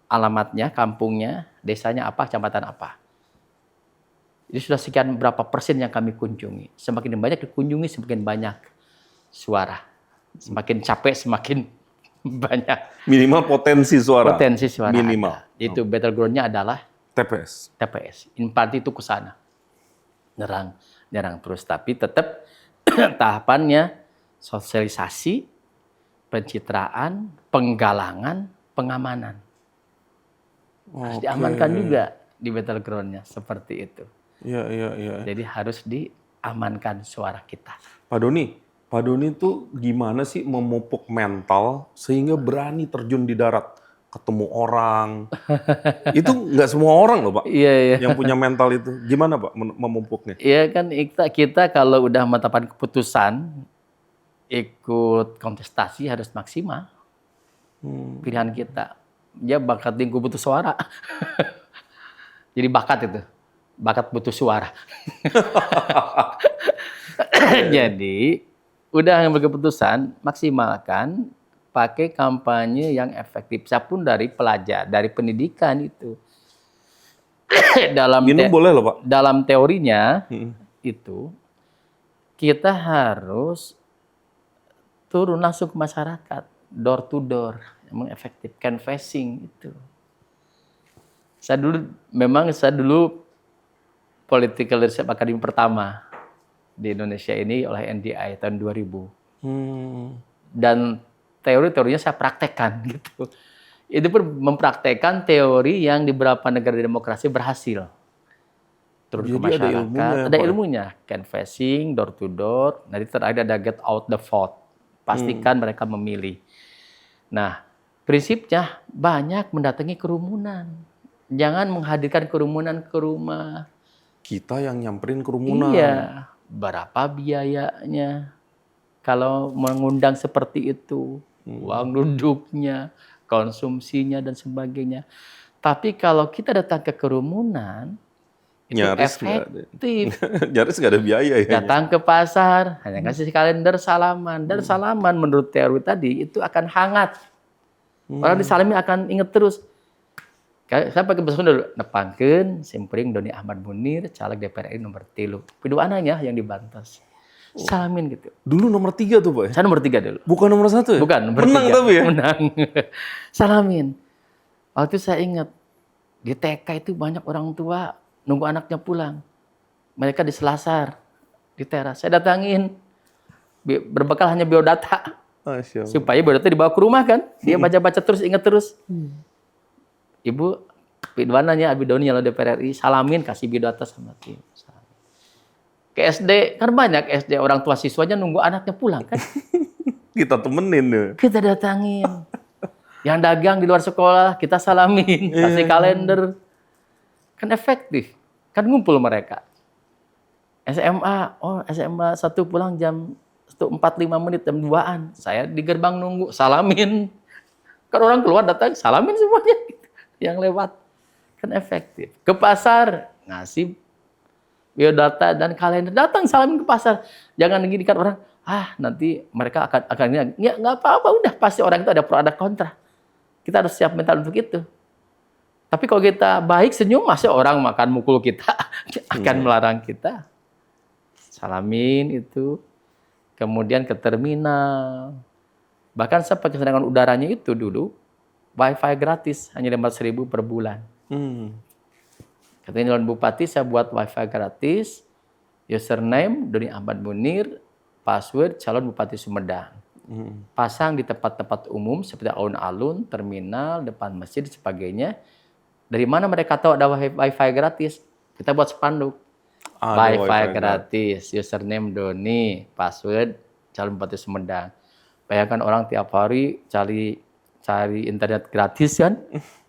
alamatnya, kampungnya, desanya apa, kecamatan apa. Jadi sudah sekian berapa persen yang kami kunjungi. Semakin banyak dikunjungi, semakin banyak suara. Semakin capek, semakin banyak Minimal potensi suara. potensi suara. Minimal. Ada. Itu battleground-nya adalah TPS. TPS. Infanteri itu ke sana. Nyerang terus. Tapi tetap tahapannya sosialisasi, pencitraan, penggalangan, pengamanan. Harus diamankan juga di battleground-nya. Seperti itu. Iya. Jadi harus diamankan suara kita. Pak Doni tuh gimana sih memupuk mental sehingga berani terjun di darat, ketemu orang. Itu nggak semua orang loh Pak, Iya. yang punya mental itu. Gimana Pak memupuknya? Iya kan kita kalau udah menetapkan keputusan, ikut kontestasi harus maksimal. Pilihan kita. Dia bakat tinggu butuh suara. Jadi bakat itu. Bakat butuh suara. Jadi, udah yang berkeputusan, maksimalkan pakai kampanye yang efektif. Siapun dari pelajar, dari pendidikan itu. Minum boleh loh Pak? Dalam teorinya, itu, kita harus turun langsung ke masyarakat. Door to door. Emang efektif. Canvassing itu. Saya dulu Political Leadership Academy pertama di Indonesia ini oleh NDI tahun 2000. Dan teori-teorinya saya praktekkan gitu. Itu pun mempraktekkan teori yang di beberapa negara demokrasi berhasil. Turun ke masyarakat. Ada ilmunya. Canvassing, door to door. Nanti terakhir ada get out the vote. Pastikan mereka memilih. Nah, prinsipnya banyak mendatangi kerumunan. Jangan menghadirkan kerumunan ke rumah. Kita yang nyamperin kerumunan. Iya, berapa biayanya kalau mengundang seperti itu, uang duduknya, konsumsinya dan sebagainya. Tapi kalau kita datang ke kerumunan, itu nyaris efektif. Nyaris nggak ada biaya ya. Datang ke pasar, hanya kasih kalender salaman. Dan salaman menurut teori tadi itu akan hangat. Orang disalamin akan inget terus. Saya pakai bahasa Sunda dulu. Nepangkeun simpring Doni Ahmad Munir, caleg DPR RI nomor 3. Kedua anaknya yang dibantos. Salamin gitu. Dulu nomor 3 tuh Pak ya? Saya nomor 3 dulu. Bukan nomor 1 ya? Bukan, nomor Menang 3. tapi ya? Menang. Salamin. Waktu itu saya ingat, di TK itu banyak orang tua nunggu anaknya pulang. Mereka di selasar, di teras. Saya datangin, berbekal hanya biodata. Supaya biodata dibawa ke rumah kan. Dia baca-baca terus, ingat terus. Ibu, Pidwananya Abi Doni yang DPR RI, salamin, kasih biodata sama tim. Ke SD, kan banyak SD orang tua siswanya nunggu anaknya pulang kan. Kita temenin ya. Kita datangin. Yang dagang di luar sekolah, kita salamin, kasih kalender. Kan efektif. Kan ngumpul mereka. SMA 1 pulang jam 1:45 menit, jam 2-an. Saya di gerbang nunggu, salamin. Kan orang keluar datang, salamin semuanya. Yang lewat. Kan efektif. Ke pasar, ngasih biodata dan kalender. Datang salamin ke pasar. Jangan gini kan orang, nanti mereka akan ya nggak apa-apa, udah pasti orang itu ada pro ada kontra. Kita harus siap mental untuk itu. Tapi kalau kita baik senyum, masa orang makan mukul kita akan melarang kita. Salamin itu. Kemudian ke terminal. Bahkan saya pakai serangan udaranya itu dulu Wi-Fi gratis, hanya 500.000 per bulan. Katanya calon bupati, saya buat Wi-Fi gratis, username Doni Ahmad Munir, password calon bupati Sumedang. Pasang di tempat-tempat umum seperti alun-alun, terminal, depan masjid, dan sebagainya. Dari mana mereka tahu ada Wi-Fi gratis? Kita buat spanduk. Wi-Fi gratis, username Doni, password calon bupati Sumedang. Bayangkan orang tiap hari cari internet gratis kan,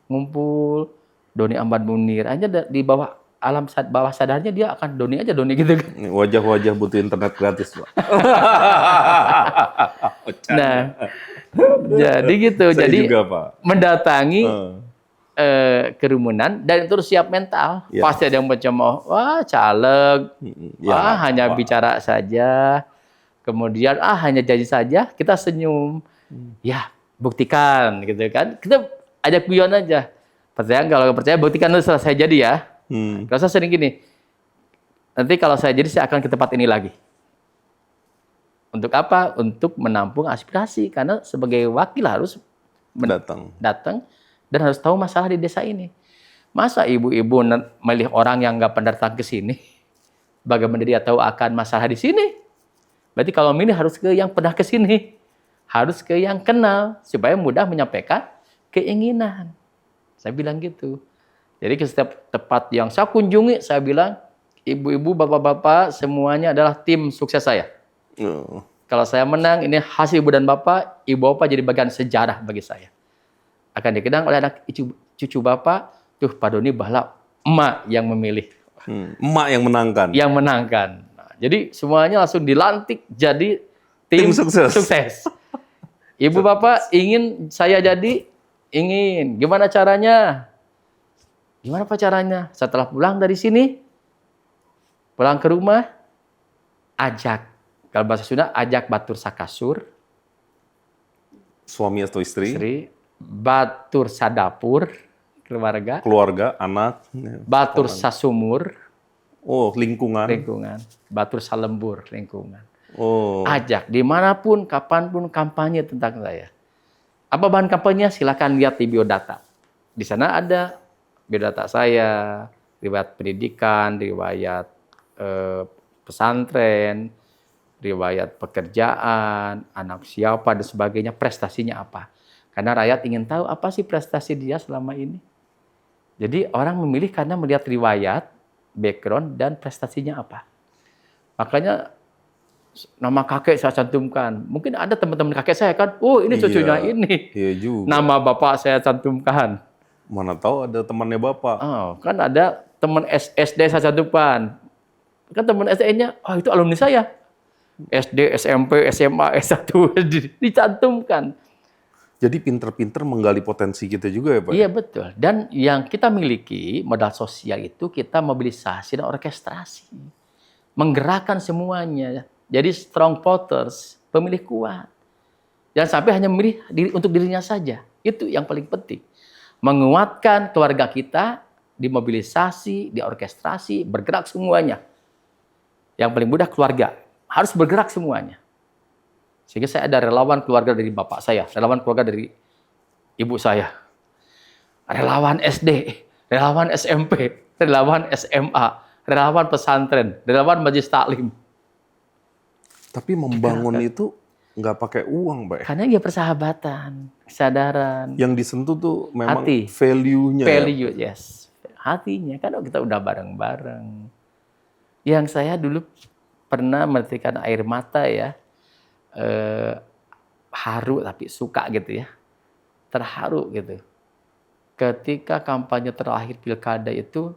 ngumpul Doni Ahmad Munir aja di bawah bawah sadarnya dia akan Doni aja Doni gitu kan. Wajah-wajah butuh internet gratis Pak. Nah, jadi gitu. Saya jadi juga, Pak. Mendatangi kerumunan dan terus siap mental. Ya. Pasti ada yang mencemooh, wah caleg, hanya bicara saja. Kemudian hanya janji saja, kita senyum. Ya, buktikan gitu kan. Kita ajak guyon aja. Percaya kalau nggak percaya buktikan dulu setelah saya jadi ya. Kalau saya sering gini. Nanti kalau saya jadi saya akan ke tempat ini lagi. Untuk apa? Untuk menampung aspirasi. Karena sebagai wakil harus datang dan harus tahu masalah di desa ini. Masa ibu-ibu milih orang yang nggak pernah datang ke sini? Bagaimana dia tahu akan masalah di sini? Berarti kalau milih harus ke yang pernah ke sini. Harus ke yang kenal. Supaya mudah menyampaikan keinginan. Saya bilang gitu. Jadi ke setiap tempat yang saya kunjungi, saya bilang, ibu-ibu, bapak-bapak, semuanya adalah tim sukses saya. Kalau saya menang, ini hasil ibu dan bapak, ibu bapak jadi bagian sejarah bagi saya. Akan dikenang oleh anak cucu bapak, tuh Pak Doni bahwa emak yang memilih. Emak yang menangkan. Yang menangkan. Nah, jadi semuanya langsung dilantik jadi tim sukses. Ibu bapak ingin saya jadi, ingin. Gimana caranya? Gimana Pak caranya? Setelah pulang dari sini, pulang ke rumah, ajak. Kalau bahasa Sunda, ajak batur sakasur. Suami atau istri. Batur sadapur, keluarga. Keluarga, anak. Batur sasumur. Oh, lingkungan. Batur salembur, lingkungan. Oh. Ajak, dimanapun, kapanpun kampanye tentang saya. Apa bahan kampanye? Silakan lihat di biodata. Di sana ada biodata saya, riwayat pendidikan, riwayat pesantren, riwayat pekerjaan, anak siapa, dan sebagainya, prestasinya apa. Karena rakyat ingin tahu apa sih prestasi dia selama ini. Jadi orang memilih karena melihat riwayat, background, dan prestasinya apa. Makanya nama kakek saya cantumkan. Mungkin ada teman-teman kakek saya kan, oh ini cucunya ini. Iya juga. Nama bapak saya cantumkan. Mana tahu ada temannya bapak. Oh, kan ada teman SD saya cantumkan. Kan teman SD-nya, oh itu alumni saya. SD, SMP, SMA, S1 dicantumkan. Jadi pinter-pinter menggali potensi kita juga ya Pak? Iya betul. Dan yang kita miliki, modal sosial itu kita mobilisasi dan orkestrasi. Menggerakkan semuanya. Jadi strong voters, pemilih kuat. Jangan sampai hanya memilih untuk dirinya saja. Itu yang paling penting. Menguatkan keluarga kita, dimobilisasi, diorkestrasi, bergerak semuanya. Yang paling mudah keluarga. Harus bergerak semuanya. Sehingga saya ada relawan keluarga dari bapak saya, relawan keluarga dari ibu saya, relawan SD, relawan SMP, relawan SMA, relawan pesantren, relawan majelis taklim. Tapi membangun itu nggak pakai uang, Pak. Karena dia persahabatan, kesadaran. Yang disentuh tuh memang hati. Value-nya. Value, ya? Yes. Hatinya, kan kita udah bareng-bareng. Yang saya dulu pernah menitikkan air mata ya. Haru tapi suka gitu ya, terharu gitu. Ketika kampanye terakhir pilkada itu,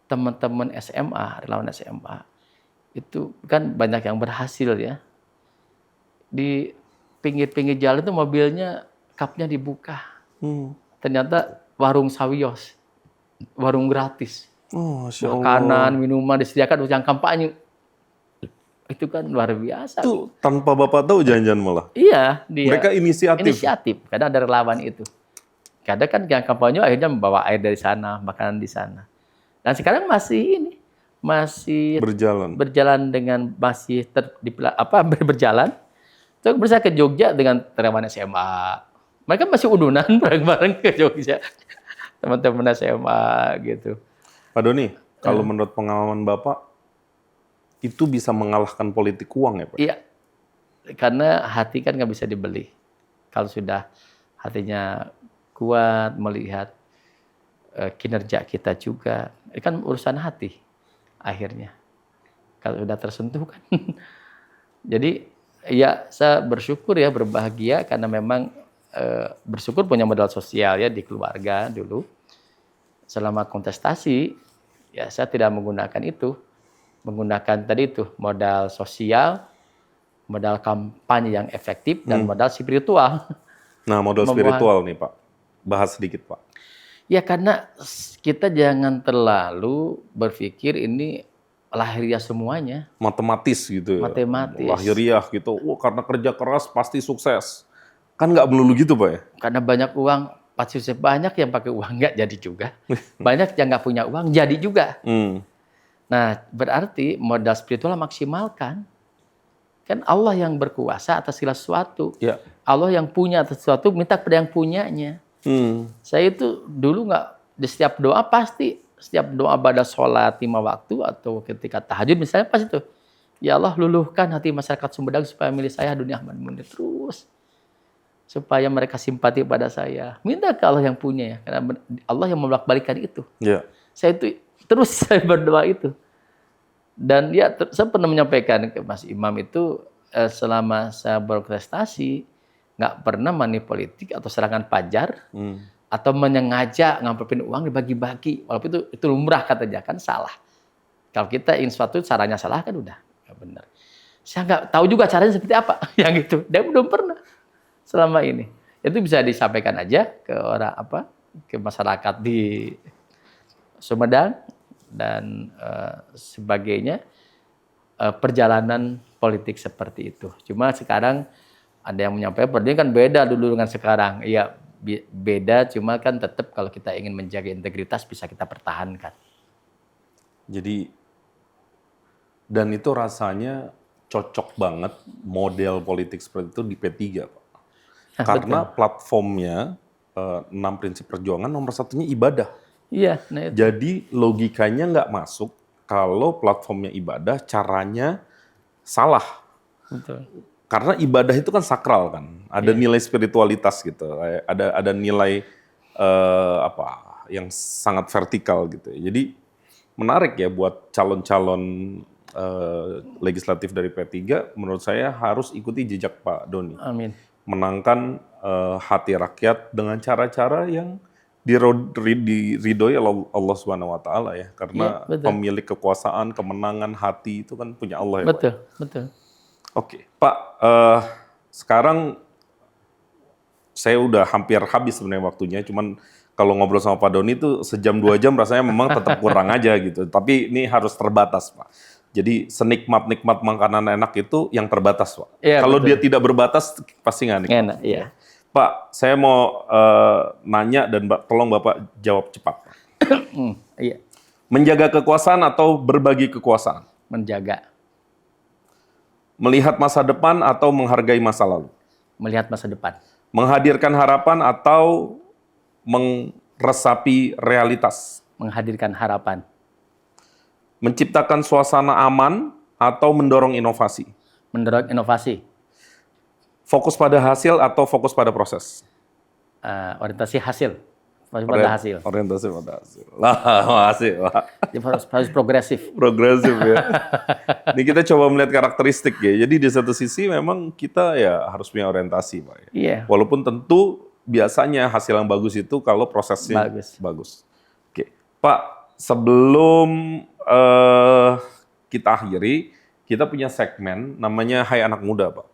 teman-teman SMA, relawan SMA, itu kan banyak yang berhasil ya. Di pinggir-pinggir jalan itu mobilnya kapnya dibuka. Ternyata warung sawios, warung gratis. Oh, makanan, minuman disediakan untuk yang kampanye. Itu kan luar biasa. Itu tanpa Bapak tahu jangan-jangan malah. Iya, mereka inisiatif. Karena ada relawan itu. Kadang kan yang kampanye akhirnya membawa air dari sana, makanan di sana. Dan sekarang masih berjalan dengan berjalan. Terus berusaha ke Jogja dengan relawan SMA. Mereka masih udunan bareng-bareng ke Jogja. Teman-teman SMA gitu. Pak Doni, kalau menurut pengalaman Bapak, itu bisa mengalahkan politik uang ya Pak? Iya, karena hati kan nggak bisa dibeli. Kalau sudah hatinya kuat, melihat kinerja kita juga, itu kan urusan hati akhirnya. Kalau sudah tersentuh kan. Jadi ya saya bersyukur ya, berbahagia karena memang bersyukur punya modal sosial ya di keluarga dulu. Selama kontestasi, ya saya tidak menggunakan itu. Menggunakan tadi itu modal sosial, modal kampanye yang efektif, dan modal spiritual. Nah, modal spiritual nih Pak, bahas sedikit Pak. Ya karena kita jangan terlalu berpikir ini lahiriah semuanya. Matematis gitu ya. Matematis. Lahiriah gitu, wah karena kerja keras pasti sukses. Kan nggak melulu gitu Pak ya? Karena banyak uang, pasti sukses. Banyak yang pakai uang nggak jadi juga. Banyak yang nggak punya uang jadi juga. Nah, berarti modal spiritual maksimalkan. Kan Allah yang berkuasa atas segala sesuatu. Ya. Allah yang punya atas sesuatu, minta kepada yang punyanya. Saya itu dulu nggak, di setiap doa pasti, setiap doa pada sholat 5 waktu atau ketika tahajud misalnya pasti tuh, ya Allah luluhkan hati masyarakat Sumedang supaya milih saya Doni Ahmad Munir terus. Supaya mereka simpati pada saya. Minta ke Allah yang punya ya, karena Allah yang membolak-balikan itu. Ya. Saya itu terus saya berdoa itu. Dan ya saya pernah menyampaikan ke Mas Imam itu selama saya berprestasi nggak pernah money politik atau serangan pajar atau menyengaja ngamplopin uang dibagi-bagi, walaupun itu lumrah katanya, kan salah. Kalau kita ingin sesuatu caranya salah kan udah nggak benar. Saya nggak tahu juga caranya seperti apa yang itu, dan belum pernah selama ini. Itu bisa disampaikan aja ke orang ke masyarakat di Sumedang dan sebagainya, perjalanan politik seperti itu. Cuma sekarang ada yang menyampaikan ini kan beda dulu dengan sekarang. Iya, beda, cuma kan tetap kalau kita ingin menjaga integritas bisa kita pertahankan. Jadi, dan itu rasanya cocok banget model politik seperti itu di P3, Pak. Karena platformnya 6 prinsip perjuangan nomor satunya ibadah. Iya, nah itu. Jadi logikanya nggak masuk kalau platformnya ibadah, caranya salah. Betul. Karena ibadah itu kan sakral kan, ada nilai spiritualitas gitu, ada nilai yang sangat vertikal gitu. Jadi menarik ya buat calon-calon legislatif dari P3, menurut saya harus ikuti jejak Pak Doni. Amin. Menangkan hati rakyat dengan cara-cara yang diridhoi Allah Subhanahu wa taala ya, karena pemilik kekuasaan, kemenangan hati itu kan punya Allah ya. Betul, Pak. Betul. Oke, Pak, sekarang saya udah hampir habis sebenarnya waktunya, cuman kalau ngobrol sama Pak Doni itu sejam 2 jam rasanya memang tetap kurang aja gitu. Tapi ini harus terbatas, Pak. Jadi senikmat-nikmat makanan enak itu yang terbatas, Pak. Ya, kalau betul. Dia tidak berbatas pasti nggak nikmat. Enak, iya. Pak, saya mau nanya dan tolong Bapak jawab cepat. Pak. Iya. Menjaga kekuasaan atau berbagi kekuasaan? Menjaga. Melihat masa depan atau menghargai masa lalu? Melihat masa depan. Menghadirkan harapan atau meresapi realitas? Menghadirkan harapan. Menciptakan suasana aman atau mendorong inovasi? Mendorong inovasi. Fokus pada hasil atau fokus pada proses? Orientasi hasil. Fokus pada hasil. Orientasi pada hasil. Lah, makasih, Pak. Harus progresif. Progresif ya. Ini kita coba melihat karakteristik ya. Jadi di satu sisi memang kita ya harus punya orientasi, Pak. Iya. Walaupun tentu biasanya hasil yang bagus itu kalau prosesnya bagus. Oke, Pak, sebelum kita akhiri, kita punya segmen namanya Hai Anak Muda, Pak.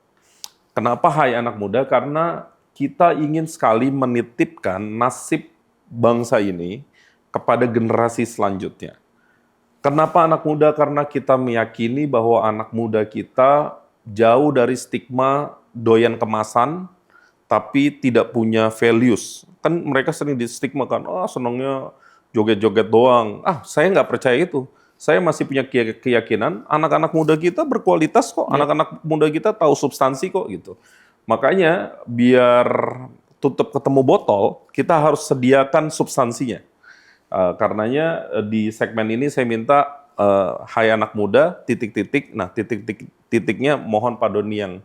Kenapa Hai Anak Muda? Karena kita ingin sekali menitipkan nasib bangsa ini kepada generasi selanjutnya. Kenapa anak muda? Karena kita meyakini bahwa anak muda kita jauh dari stigma doyan kemasan, tapi tidak punya values. Kan mereka sering distigmakan, senangnya joget-joget doang. Saya nggak percaya itu. Saya masih punya keyakinan anak-anak muda kita berkualitas kok, anak-anak muda kita tahu substansi kok gitu. Makanya biar tutup ketemu botol, kita harus sediakan substansinya. Karenanya di segmen ini saya minta Hai Anak Muda, titik-titik. Nah, titik-titiknya mohon Pak Doni yang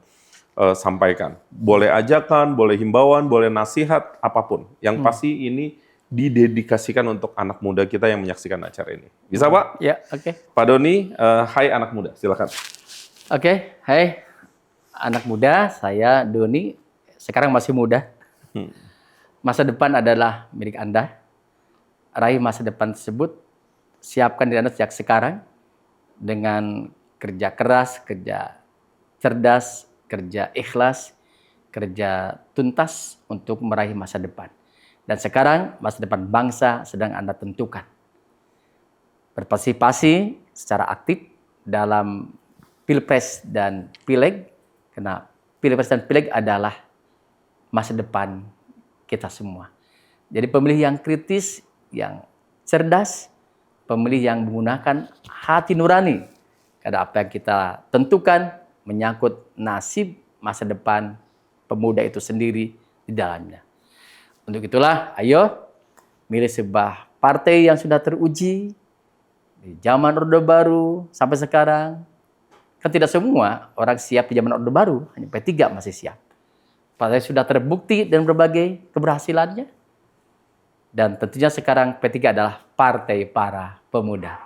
sampaikan. Boleh ajakan, boleh himbauan, boleh nasihat, apapun. Yang pasti ini didedikasikan untuk anak muda kita yang menyaksikan acara ini. Bisa, Pak? Ya, oke. Pak Doni, Hai Anak Muda, silakan. Oke, hai anak muda, saya Doni. Sekarang masih muda. Masa depan adalah milik Anda. Raih masa depan tersebut, siapkan diri Anda sejak sekarang dengan kerja keras, kerja cerdas, kerja ikhlas, kerja tuntas untuk meraih masa depan. Dan sekarang masa depan bangsa sedang Anda tentukan. Berpartisipasi secara aktif dalam Pilpres dan Pileg, karena Pilpres dan Pileg adalah masa depan kita semua. Jadi pemilih yang kritis, yang cerdas, pemilih yang menggunakan hati nurani. Karena apa yang kita tentukan menyangkut nasib masa depan pemuda itu sendiri di dalamnya. Untuk itulah, ayo milih sebuah partai yang sudah teruji di zaman Orde Baru sampai sekarang. Kan tidak semua orang siap di zaman Orde Baru, hanya P3 masih siap. Partai sudah terbukti dan berbagai keberhasilannya. Dan tentunya sekarang P3 adalah partai para pemuda.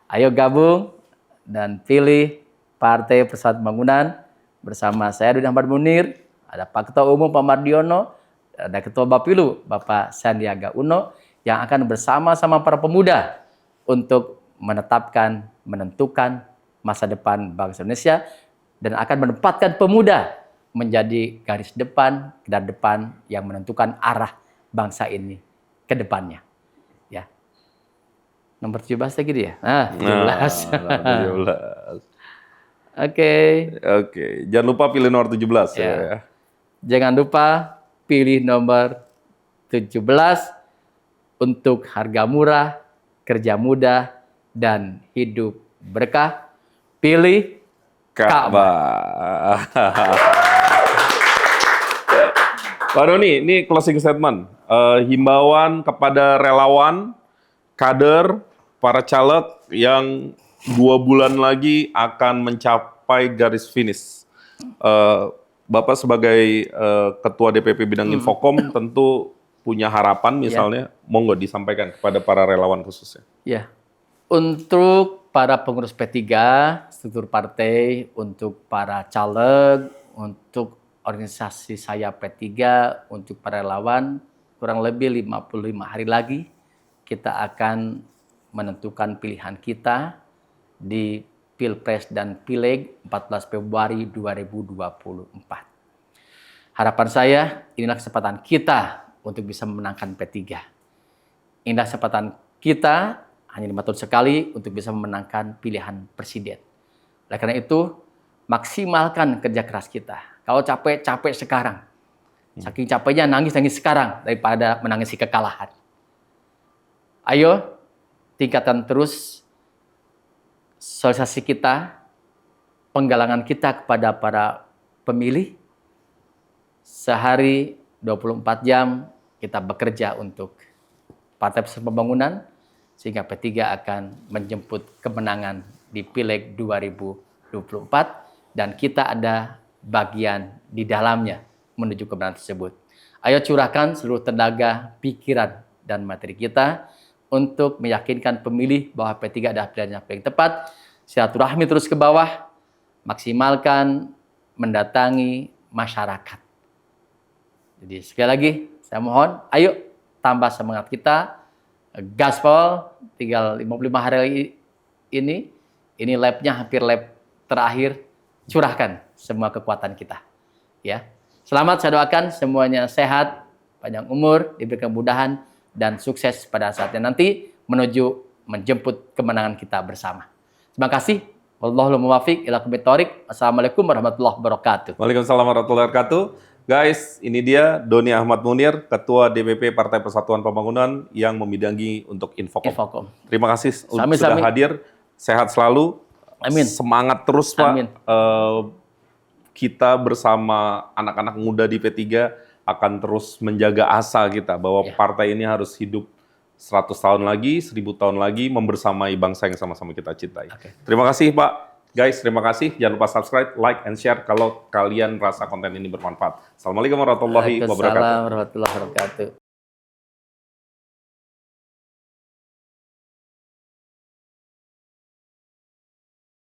Ayo gabung dan pilih Partai Persatuan Pembangunan bersama saya Doni Ahmad Munir, ada Pak Ketua Umum Pak Mardiono, ada Ketua Bapilu Bapak Sandiaga Uno yang akan bersama-sama para pemuda untuk menentukan masa depan bangsa Indonesia dan akan menempatkan pemuda menjadi garis depan, garda depan yang menentukan arah bangsa ini ke depannya. Ya. Nomor 17 lagi dia. Nah, 17. Nah, 17. Oke. Jangan lupa pilih nomor 17 ya. Jangan lupa pilih nomor 17 untuk harga murah, kerja mudah, dan hidup berkah. Pilih Ka'bah. Pak Doni, ini closing statement. Himbauan kepada relawan, kader, para caleg yang 2 bulan lagi akan mencapai garis finish. Bapak sebagai Ketua DPP Bidang Infokom tentu punya harapan misalnya, monggo disampaikan kepada para relawan khususnya. Ya, untuk para pengurus P3, struktur partai, untuk para caleg, untuk organisasi saya P3, untuk para relawan, kurang lebih 55 hari lagi kita akan menentukan pilihan kita di Pilpres dan Pileg 14 Februari 2024. Harapan saya, inilah kesempatan kita untuk bisa memenangkan P3. Inilah kesempatan kita, hanya 5 tahun sekali, untuk bisa memenangkan pilihan presiden. Oleh karena itu, maksimalkan kerja keras kita. Kalau capek, capek sekarang. Saking capeknya nangis sekarang daripada menangisi kekalahan. Ayo, tingkatkan terus sosialisasi kita, penggalangan kita kepada para pemilih. Sehari 24 jam kita bekerja untuk Partai Persatuan Pembangunan, sehingga P3 akan menjemput kemenangan di Pileg 2024, dan kita ada bagian di dalamnya menuju kemenangan tersebut. Ayo curahkan seluruh tenaga, pikiran, dan materi kita untuk meyakinkan pemilih bahwa P3 adalah pilihan yang paling tepat. Silaturahmi terus ke bawah, maksimalkan mendatangi masyarakat. Jadi sekali lagi saya mohon, ayo tambah semangat kita, gaspol, tinggal 55 hari ini labnya hampir lab terakhir, curahkan semua kekuatan kita. Ya, selamat, saya doakan semuanya sehat, panjang umur, diberi kemudahan, dan sukses pada saatnya nanti menuju menjemput kemenangan kita bersama. Terima kasih. Wallahul muwaffiq ila aqwamit thoriq. Assalamualaikum warahmatullahi wabarakatuh. Waalaikumsalam warahmatullahi wabarakatuh. Guys, ini dia Doni Ahmad Munir, Ketua DPP Partai Persatuan Pembangunan yang membidangi untuk Infokom. Terima kasih sudah hadir. Sehat selalu. Amin. Semangat terus, Pak. Amin. Kita bersama anak-anak muda di P3 akan terus menjaga asa kita bahwa partai ini harus hidup 100 tahun lagi, 1000 tahun lagi, membersamai bangsa yang sama-sama kita cintai. Terima kasih, Pak. Guys, terima kasih. Jangan lupa subscribe, like, and share kalau kalian rasa konten ini bermanfaat. Assalamualaikum warahmatullahi wabarakatuh. Waalaikumsalam warahmatullahi wabarakatuh.